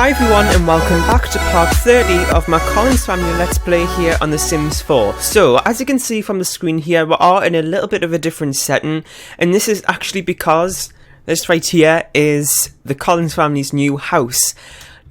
Hi everyone and welcome back to part 30 of my Collins family Let's Play here on The Sims 4. So, as you can see from the screen here, we are in a little bit of a different setting, and this is actually because this right here is the Collins family's new house.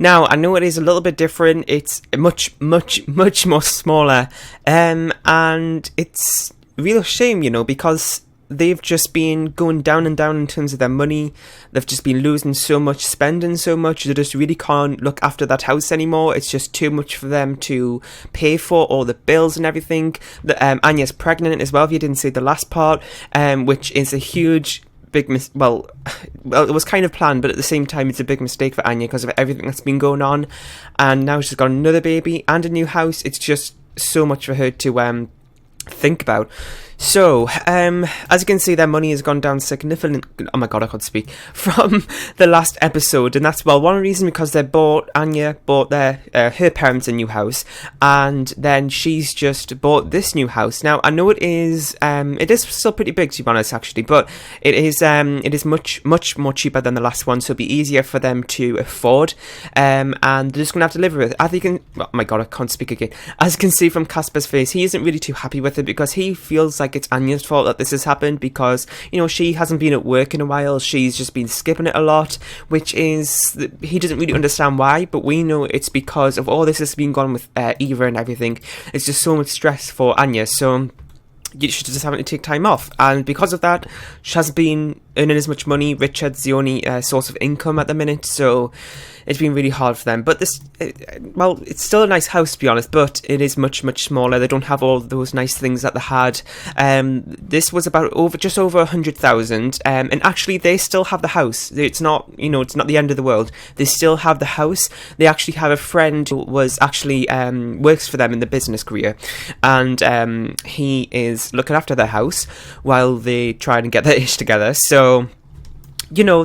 Now, I know it is a little bit different, it's much more smaller, and it's a real shame, you know, because they've just been going down and down in terms of their money. They've just been losing so much, spending so much. They just really can't look after that house anymore. It's just too much for them to pay for all the bills and everything. Anya's pregnant as well, if you didn't see the last part, which is a huge big well, it was kind of planned, but at the same time it's a big mistake for Anya because of everything that's been going on. And now she's got another baby and a new house. It's just so much for her to think about. So, as you can see, their money has gone down significantly. Oh my god, I can't speak. From the last episode, and that's, well, one reason because Anya bought her parents a new house, and then she's just bought this new house. Now, I know it is still pretty big, to be honest, actually, but it is much more cheaper than the last one, so it'll be easier for them to afford, and they're just gonna have to live with it. As you can, oh my god, I can't speak again. As you can see from Casper's face, he isn't really too happy with it because he feels like it's Anya's fault that this has happened because, you know, she hasn't been at work in a while. She's just been skipping it a lot, which is, he doesn't really understand why, but we know it's because of all this that's been gone with Eva and everything. It's just so much stress for Anya, so she's just having to take time off, and because of that, she hasn't been earning as much money. Richard's the only source of income at the minute, so it's been really hard for them. But well, it's still a nice house, to be honest, but it is much smaller. They don't have all those nice things that they had. This was about just over 100,000, and actually they still have the house. It's not, you know, it's not the end of the world. They still have the house. They actually have a friend who was actually works for them in the business career, and he is looking after their house while they try and get their ish together. So, you know,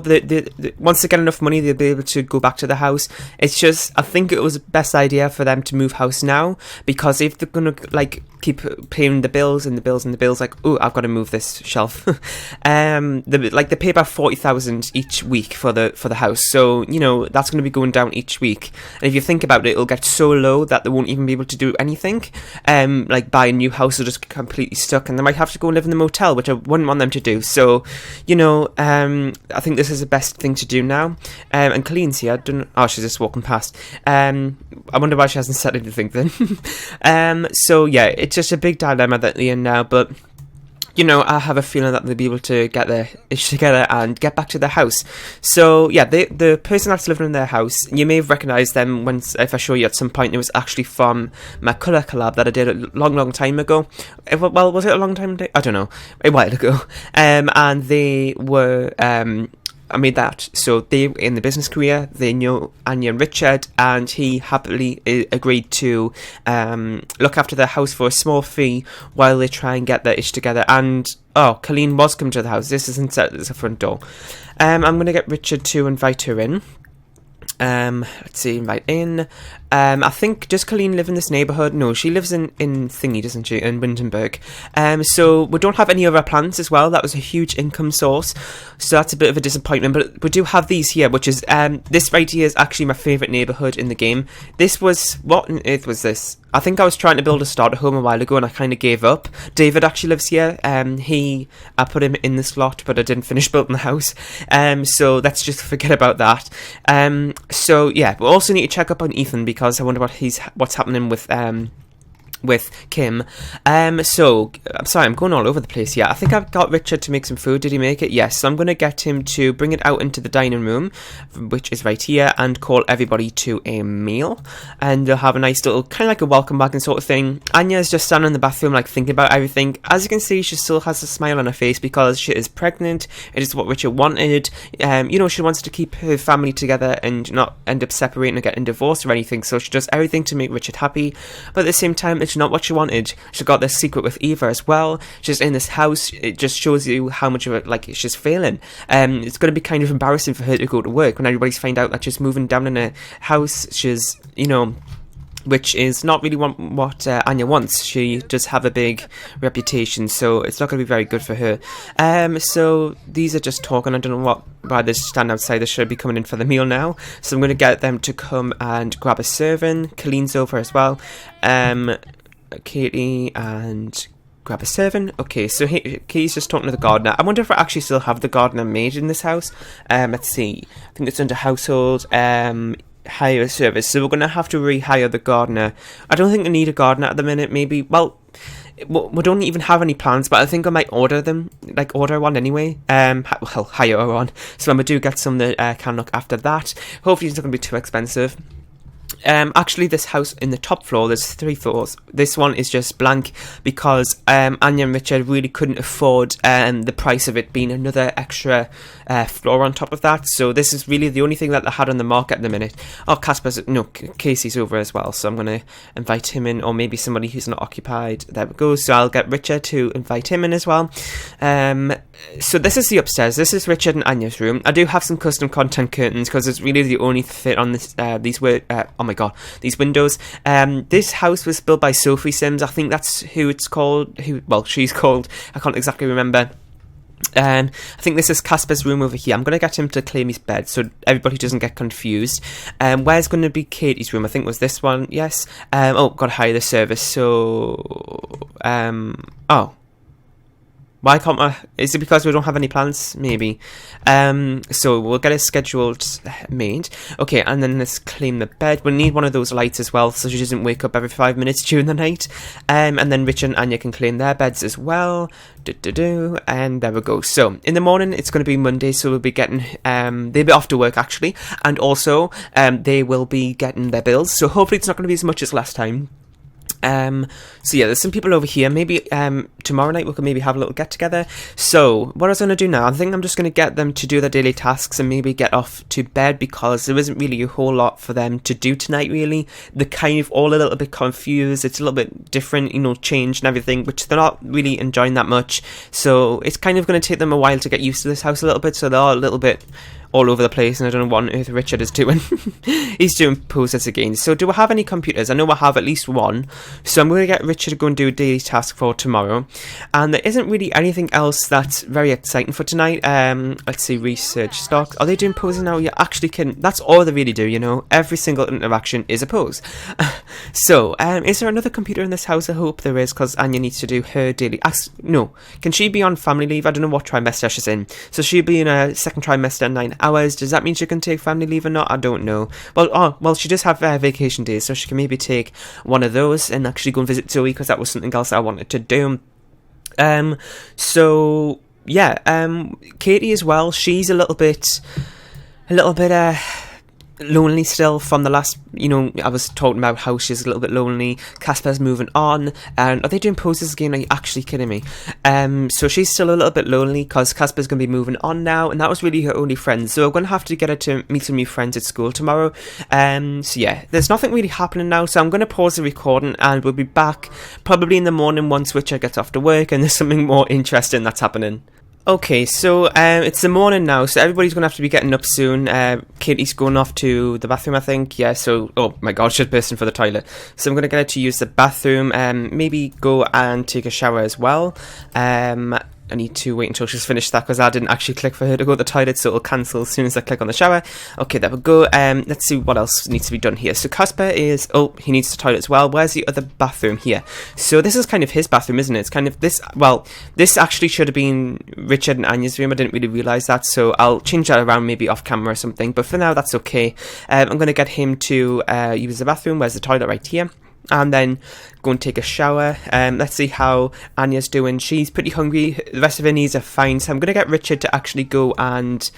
once they get enough money, they'll be able to go back to the house. It's just, I think it was the best idea for them to move house now, because if they're gonna like keep paying the bills, like, oh, I've got to move this shelf. They pay about 40,000 each week for the house, so you know that's going to be going down each week. And if you think about it, it'll get so low that they won't even be able to do anything. Like buy a new house, they're just completely stuck, and they might have to go and live in the motel, which I wouldn't want them to do. So, you know, I think this is the best thing to do now. And Colleen's here. She's just walking past. I wonder why she hasn't said anything then. So yeah, it's just a big dilemma that they're in now, but you know, I have a feeling that they'll be able to get their ish together and get back to their house. So yeah, the person that's living in their house, you may have recognised them if I show you at some point. It was actually from my colour collab that I did a long time ago. Well, was it a long time ago? I don't know, a while ago. And they were I made that, so they were in the business career, they knew Anya and Richard, and he happily agreed to look after their house for a small fee while they try and get their ish together. And Colleen was coming to the house. This isn't set as a front door. I'm going to get Richard to invite her in. Let's see, invite in. I think, does Colleen live in this neighbourhood? No, she lives in Thingy, doesn't she? In Windenburg. So we don't have any other plants as well. That was a huge income source, so that's a bit of a disappointment. But we do have these here, which is this right here is actually my favourite neighbourhood in the game. This was, what on earth was this? I think I was trying to build a starter home a while ago and I kind of gave up. David actually lives here. I put him in the slot, but I didn't finish building the house. So let's just forget about that. So yeah, we also need to check up on Ethan because I wonder what's happening with Kim. So I'm sorry, I'm going all over the place here. I think I've got Richard to make some food. Did he make it? Yes. So I'm going to get him to bring it out into the dining room, which is right here, and call everybody to a meal. And they'll have a nice little, kind of like a welcome wagon sort of thing. Anya's just standing in the bathroom, like thinking about everything. As you can see, she still has a smile on her face because she is pregnant. It is what Richard wanted. You know, she wants to keep her family together and not end up separating or getting divorced or anything. So she does everything to make Richard happy. But at the same time, it's not what she wanted. She got this secret with Eva as well. She's in this house. It just shows you how much of it, like, she's failing. It's going to be kind of embarrassing for her to go to work when everybody's find out that she's moving down in a house. She's, you know, which is not really what Anya wants. She does have a big reputation, so it's not going to be very good for her. So these are just talking. I don't know why they stand outside. They should be coming in for the meal now. So I'm going to get them to come and grab a serving. Colleen's over as well. Katie and grab a serving. Okay, so Katie's just talking to the gardener. I wonder if I actually still have the gardener made in this house. Let's see. I think it's under household. Hire service, so we're going to have to rehire the gardener. I don't think I need a gardener at the minute. Maybe, well, we don't even have any plans, but I think I might order one anyway. Hire one, so when we do get some that can look after that, hopefully it's not going to be too expensive. Actually, this house in the top floor, there's 3 floors. This one is just blank because Anya and Richard really couldn't afford the price of it being another extra floor on top of that. So this is really the only thing that they had on the market at the minute. Oh, Casey's over as well, so I'm going to invite him in, or maybe somebody who's not occupied. There we go. So I'll get Richard to invite him in as well. So this is the upstairs. This is Richard and Anya's room. I do have some custom content curtains because it's really the only fit on this. These windows. This house was built by Sophie Sims. I think that's who it's called. She's called. I can't exactly remember. I think this is Casper's room over here. I'm going to get him to claim his bed so everybody doesn't get confused. Where's going to be Katie's room? I think it was this one. Yes. Got to hire the service. So, why can't I? Is it because we don't have any plans? Maybe. So we'll get it scheduled made. Okay, and then let's clean the bed. We'll need one of those lights as well, so she doesn't wake up every 5 minutes during the night. And then Richard and Anya can clean their beds as well. And there we go. So in the morning, it's going to be Monday, so we'll be getting they'll be off to work actually, and also they will be getting their bills. So hopefully it's not going to be as much as last time. So yeah, there's some people over here. Maybe tomorrow night we can maybe have a little get together. So what I was going to do now, I think I'm just going to get them to do their daily tasks and maybe get off to bed because there isn't really a whole lot for them to do tonight really. They're kind of all a little bit confused. It's a little bit different, change and everything, which they're not really enjoying that much. So it's kind of going to take them a while to get used to this house a little bit, so they're all a little bit all over the place, and I don't know what on earth Richard is doing. He's doing poses again. So do I have any computers? I know I have at least one. So I'm going to get Richard to go and do a daily task for tomorrow. And there isn't really anything else that's very exciting for tonight. Let's see, research stocks. Are they doing poses now? Yeah, actually can. That's all they really do, Every single interaction is a pose. So, is there another computer in this house? I hope there is, because Anya needs to do her daily... No. Can she be on family leave? I don't know what trimester she's in. So she'll be in a second trimester, 9 hours. Does that mean she can take family leave or not? I don't know. Well, she does have vacation days, so she can maybe take one of those and actually go and visit Zoe, because that was something else I wanted to do. So yeah, Katie as well. She's a little bit lonely still from the last, I was talking about how she's a little bit lonely. Casper's moving on, and are they doing poses again? Are you actually kidding me? So she's still a little bit lonely because Casper's going to be moving on now, and that was really her only friend. So I'm going to have to get her to meet some new friends at school tomorrow. So yeah, there's nothing really happening now, so I'm going to pause the recording, and we'll be back probably in the morning once Richard gets off to work and there's something more interesting that's happening. Okay, so it's the morning now, so everybody's going to have to be getting up soon. Katie's going off to the bathroom, I think. Yeah, so, oh my god, she's bursting for the toilet. So I'm going to get her to use the bathroom, maybe go and take a shower as well. I need to wait until she's finished that because I didn't actually click for her to go to the toilet, so it'll cancel as soon as I click on the shower. Okay, there we go. Let's see what else needs to be done here. So Casper is... Oh, he needs the toilet as well. Where's the other bathroom here? So this is kind of his bathroom, isn't it? It's kind of this... Well, this actually should have been Richard and Anya's room. I didn't really realise that, so I'll change that around maybe off camera or something. But for now, that's okay. I'm going to get him to use the bathroom. Where's the toilet? Right here. And then go and take a shower. Let's see how Anya's doing. She's pretty hungry. The rest of her needs are fine. So I'm going to get Richard to actually go and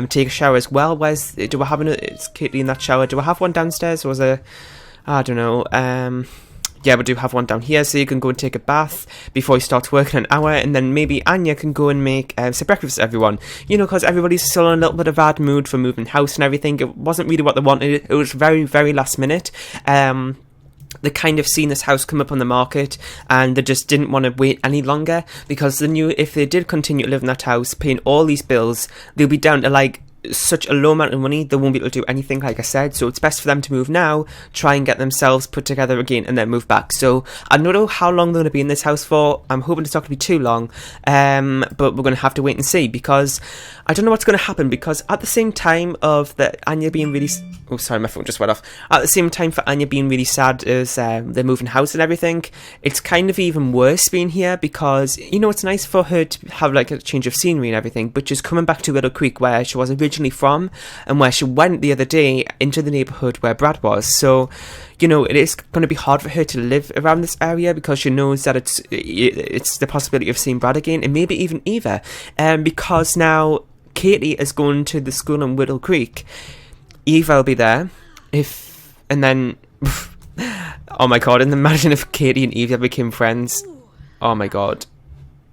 take a shower as well. Do I have it's Katie in that shower? Do I have one downstairs? Or was there... I don't know. Yeah, we do have one down here. So you can go and take a bath before he starts working an hour. And then maybe Anya can go and make some breakfast for everyone. Because everybody's still in a little bit of bad mood for moving house and everything. It wasn't really what they wanted. It was very, very last minute. They kind of seen this house come up on the market, and they just didn't want to wait any longer, because they knew if they did continue to live in that house, paying all these bills, they'll be down to like such a low amount of money, they won't be able to do anything, like I said, so it's best for them to move now, try and get themselves put together again, and then move back. So I don't know how long they're going to be in this house for. I'm hoping it's not going to be too long, but we're going to have to wait and see, because I don't know what's going to happen, because at the same time of Anya being really... Oh, sorry, my phone just went off. At the same time for Anya being really sad as they're moving house and everything, it's kind of even worse being here, because, you know, it's nice for her to have, like, a change of scenery and everything, but just coming back to Willow Creek, where she was originally from, and where she went the other day into the neighbourhood where Brad was. So, you know, it is going to be hard for her to live around this area, because she knows that it's the possibility of seeing Brad again, and maybe even Eva, because now Katie is going to the school in Willow Creek. Eva will be there, and then, oh my god, and imagine if Katie and Eva became friends. Oh my god,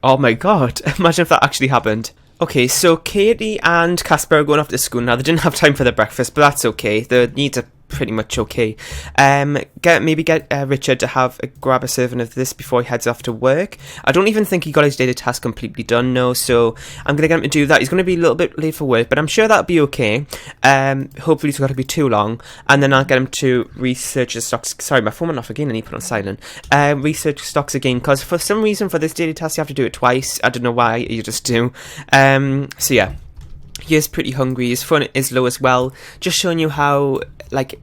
imagine if that actually happened. Okay, so Katie and Casper are going off to school now. They didn't have time for their breakfast, but that's okay. Their needs are pretty much okay. Maybe get Richard to grab a serving of this before he heads off to work. I don't even think he got his daily task completely done, no, so I'm going to get him to do that. He's going to be a little bit late for work, but I'm sure that'll be okay. Hopefully it's not going to be too long, and then I'll get him to research the stocks. Sorry, my phone went off again and he put on silent. Research stocks again, because for some reason for this daily task you have to do it twice. I don't know why, you just do. So yeah. He is pretty hungry. His phone is low as well. Just showing you how, like,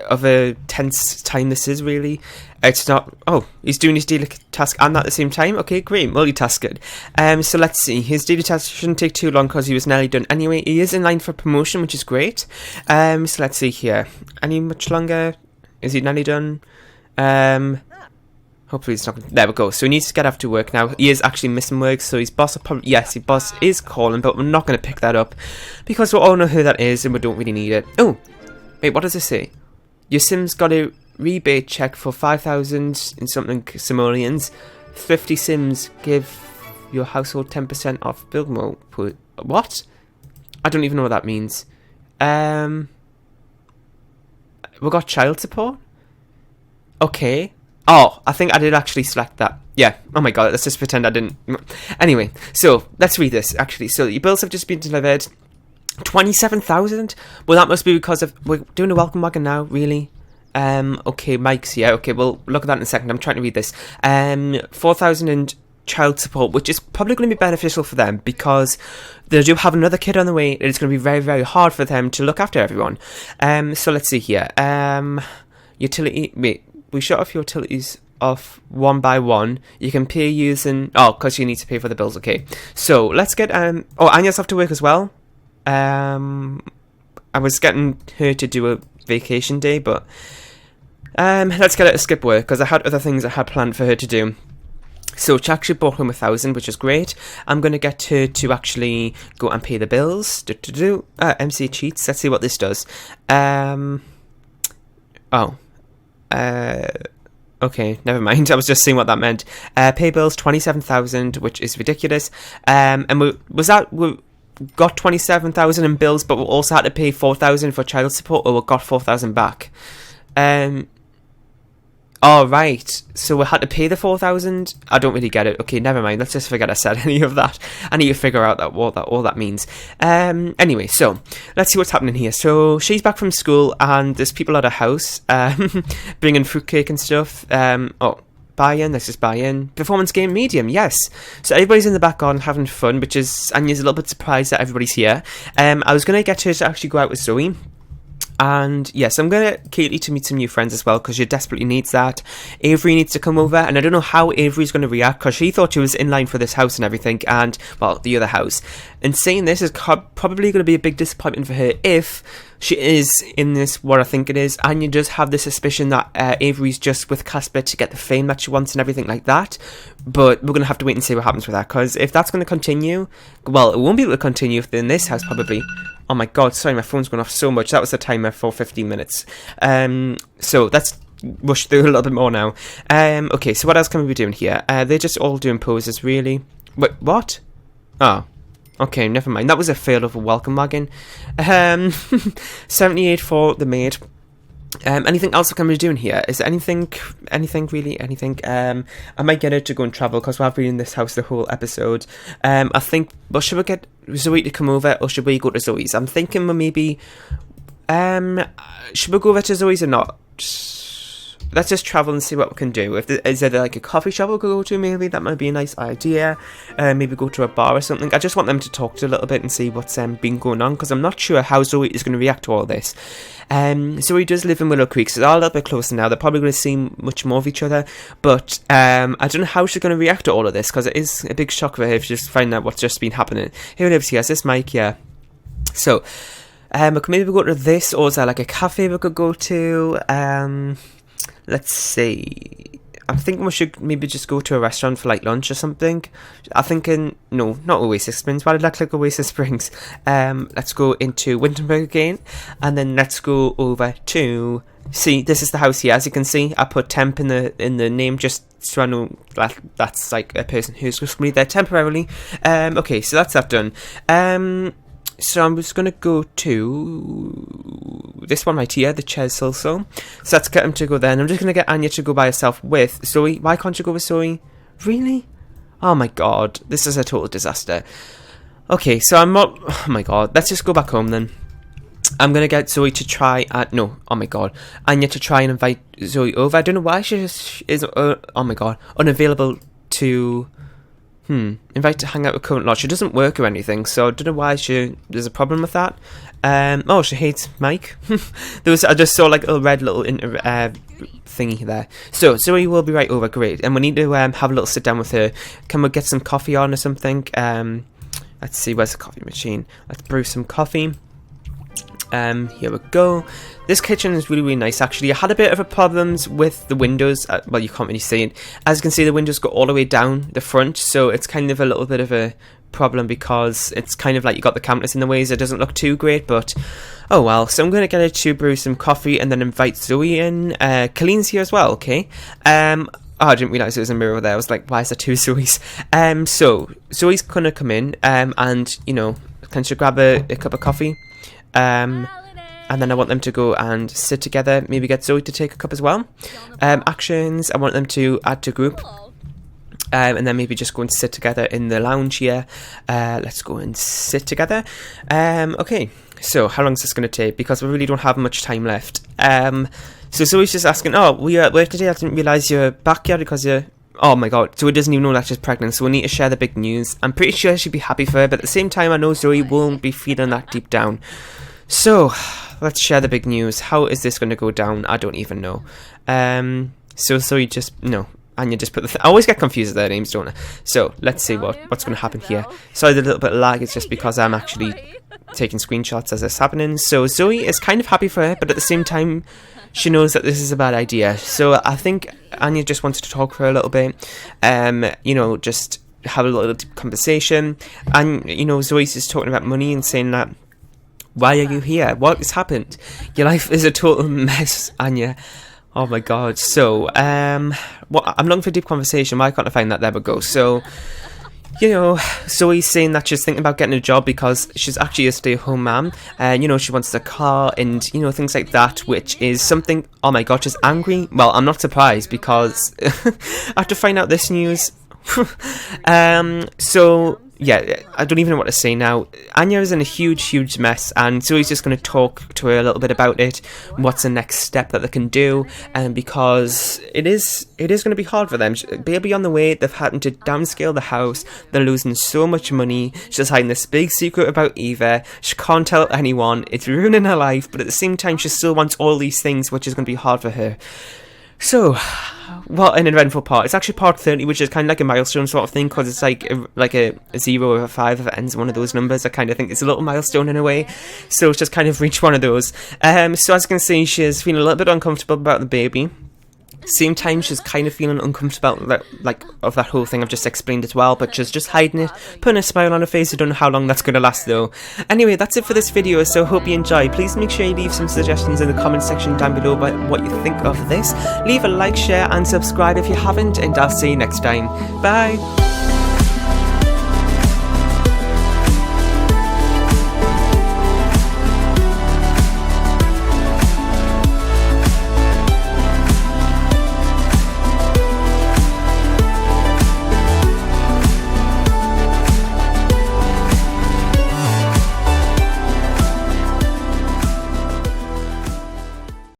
of a tense time this is, really. It's not... Oh, he's doing his daily task and at the same time? Okay, great. Multitasking. So let's see. His daily task shouldn't take too long because he was nearly done anyway. He is in line for promotion, which is great. So let's see here. Any much longer? Is he nearly done? Hopefully it's not... There we go. So he needs to get off to work now. He is actually missing work, so his boss will probably... Yes, his boss is calling, but we're not going to pick that up, because we all know who that is and we don't really need it. Oh! Wait, what does it say? Your Sims got a rebate check for 5,000 in something simoleons. 50 Sims give your household 10% off build mode. What? I don't even know what that means. We got child support? Okay. Oh, I think I did actually select that. Yeah. Oh my god, let's just pretend I didn't. Anyway, so let's read this, actually. So your bills have just been delivered. 27,000? Well, that must be because we're doing a welcome wagon now, really? Okay, Mike's here. Okay, we'll look at that in a second. I'm trying to read this. 4,000 in child support, which is probably going to be beneficial for them, because they do have another kid on the way, and it's going to be very, very hard for them to look after everyone. So let's see here. Utility... Wait. We shut off your utilities off one by one. You can pay using... Oh, because you need to pay for the bills. Okay. So, let's get... Oh, Anya's off to work as well. I was getting her to do a vacation day, but... let's get her to skip work, because I had other things I had planned for her to do. So, she actually brought home 1,000, which is great. I'm going to get her to actually go and pay the bills. MC cheats. Let's see what this does. Okay, never mind. I was just seeing what that meant. Pay bills 27,000, which is ridiculous. And we got 27,000 in bills, but we also had to pay 4,000 for child support, or we got 4,000 back. Oh, right. So we had to pay the 4,000? I don't really get it. Okay, never mind. Let's just forget I said any of that. I need to figure out what all that means. Anyway, so let's see what's happening here. So she's back from school, and there's people at her house bringing fruitcake and stuff. Buy-in. Let's just buy in. Performance game medium. Yes. So everybody's in the back garden having fun, which is... Anya's a little bit surprised that everybody's here. I was going to get her to actually go out with Zoe. And yes, I'm going to get Katie to meet some new friends as well, because she desperately needs that. Avery needs to come over, and I don't know how Avery's going to react, because she thought she was in line for this house and everything, and, well, the other house. And saying this is probably going to be a big disappointment for her if she is in this, what I think it is, and you just have the suspicion that Avery's just with Casper to get the fame that she wants and everything like that. But we're going to have to wait and see what happens with that, because if that's going to continue, well, it won't be able to continue if they're in this house, probably. Oh my god, sorry, my phone's going off so much. That was the timer for 15 minutes. So let's rush through a little bit more now. Okay, so what else can we be doing here? They're just all doing poses, really. Wait, what? Oh. Okay, never mind. That was a fail of a welcome wagon. 78 for the maid. Anything else I can be doing here? Is there anything really? I might get her to go and travel because we've been in this house the whole episode. I think, but should we get Zoe to come over or should we go to Zoe's? I'm thinking maybe, should we go over to Zoe's or not? Let's just travel and see what we can do. Is there like a coffee shop we could go to? Maybe that might be a nice idea. Maybe go to a bar or something. I just want them to talk to a little bit and see what's been going on because I'm not sure how Zoe is going to react to all this. Zoe does live in Willow Creek, so they're a little bit closer now. They're probably going to see much more of each other. But I don't know how she's going to react to all of this because it is a big shock for her if she just find out what's just been happening. Who lives here? Is this Mike? Yeah. So we could maybe go to this, or is there like a cafe we could go to? Let's see. I'm thinking we should maybe just go to a restaurant for like lunch or something. I'm thinking, no, not Oasis Springs. Why did I like Oasis Springs? Let's go into Winterberg again, and then let's go over to. See, this is the house here. As you can see, I put temp in the name just so I know that's like a person who's going to be there temporarily. Okay, so that's that done. So I'm just going to go to this one right here, the chairs also. So let's get him to go there. And I'm just going to get Anya to go by herself with Zoe. Why can't you go with Zoe? Really? Oh my god. This is a total disaster. Okay, so I'm not... Oh my god. Let's just go back home then. I'm going to get Zoe to try... no, oh my god. Anya to try and invite Zoe over. I don't know why she is... oh my god. Unavailable to... invite to hang out with current lot. She doesn't work or anything, so I don't know why there's a problem with that. Oh, she hates Mike. I just saw like a red little thingy there. So Zoe will be right over, great. And we need to have a little sit down with her. Can we get some coffee on or something? Let's see, where's the coffee machine? Let's brew some coffee. Here we go. This kitchen is really, really nice actually. I had a bit of a problems with the windows. Well, you can't really see it. As you can see, the windows go all the way down the front, so it's kind of a little bit of a problem because it's kind of like you got the cabinets in the way, so it doesn't look too great, but oh well. So I'm going to get her to brew some coffee and then invite Zoe in. Colleen's here as well, okay. Oh, I didn't realise there was a mirror there. I was like, why is there two Zoes? So Zoe's going to come in and, you know, can she grab a cup of coffee? And then I want them to go and sit together, maybe get Zoe to take a cup as well. Actions, I want them to add to group. And then maybe just go and sit together in the lounge here. Let's go and sit together. Okay, so how long is this going to take? Because we really don't have much time left. So Zoe's just asking, oh, were you at work today? I didn't realise you're back yet because you're... Oh my god, Zoe doesn't even know that she's pregnant, so we need to share the big news. I'm pretty sure she'd be happy for her, but at the same time I know Zoe won't be feeling that deep down. So, let's share the big news. How is this going to go down? I don't even know. So Zoe just... No, Anya just put the... I always get confused with their names, don't I? So, let's see what's going to happen here. Sorry, the little bit of lag is just because I'm actually taking screenshots as it's happening. So, Zoe is kind of happy for her, but at the same time... She knows that this is a bad idea, so I think Anya just wants to talk for her a little bit, you know, just have a little conversation, and, you know, Zoe's just talking about money and saying that, why are you here? What has happened? Your life is a total mess, Anya. Oh my god. So, I'm looking for a deep conversation. Why can't I find that? There we go. So... You know, Zoe's saying that she's thinking about getting a job because she's actually a stay-at-home mom. And, you know, she wants a car and, you know, things like that, which is something... Oh my god, she's angry. Well, I'm not surprised because after finding out this news... so... Yeah, I don't even know what to say now. Anya is in a huge, huge mess, and Zoe's just going to talk to her a little bit about it, what's the next step that they can do, and because it is going to be hard for them. Baby on the way, they've had to downscale the house, they're losing so much money, she's hiding this big secret about Eva, she can't tell anyone, it's ruining her life, but at the same time she still wants all these things, which is going to be hard for her. So, what an eventful part. It's actually part 30, which is kind of like a milestone sort of thing, because it's like a 0 or a 5 if it ends in one of those numbers. I kind of think it's a little milestone in a way. So it's just kind of reached one of those. So as you can see, she's feeling a little bit uncomfortable about the baby. Same time, she's kind of feeling uncomfortable of that whole thing I've just explained as well, but she's just hiding it, putting a smile on her face. I don't know how long that's going to last though. Anyway, that's it for this video, so hope you enjoy. Please make sure you leave some suggestions in the comment section down below about what you think of this. Leave a like, share and subscribe if you haven't, and I'll see you next time. Bye!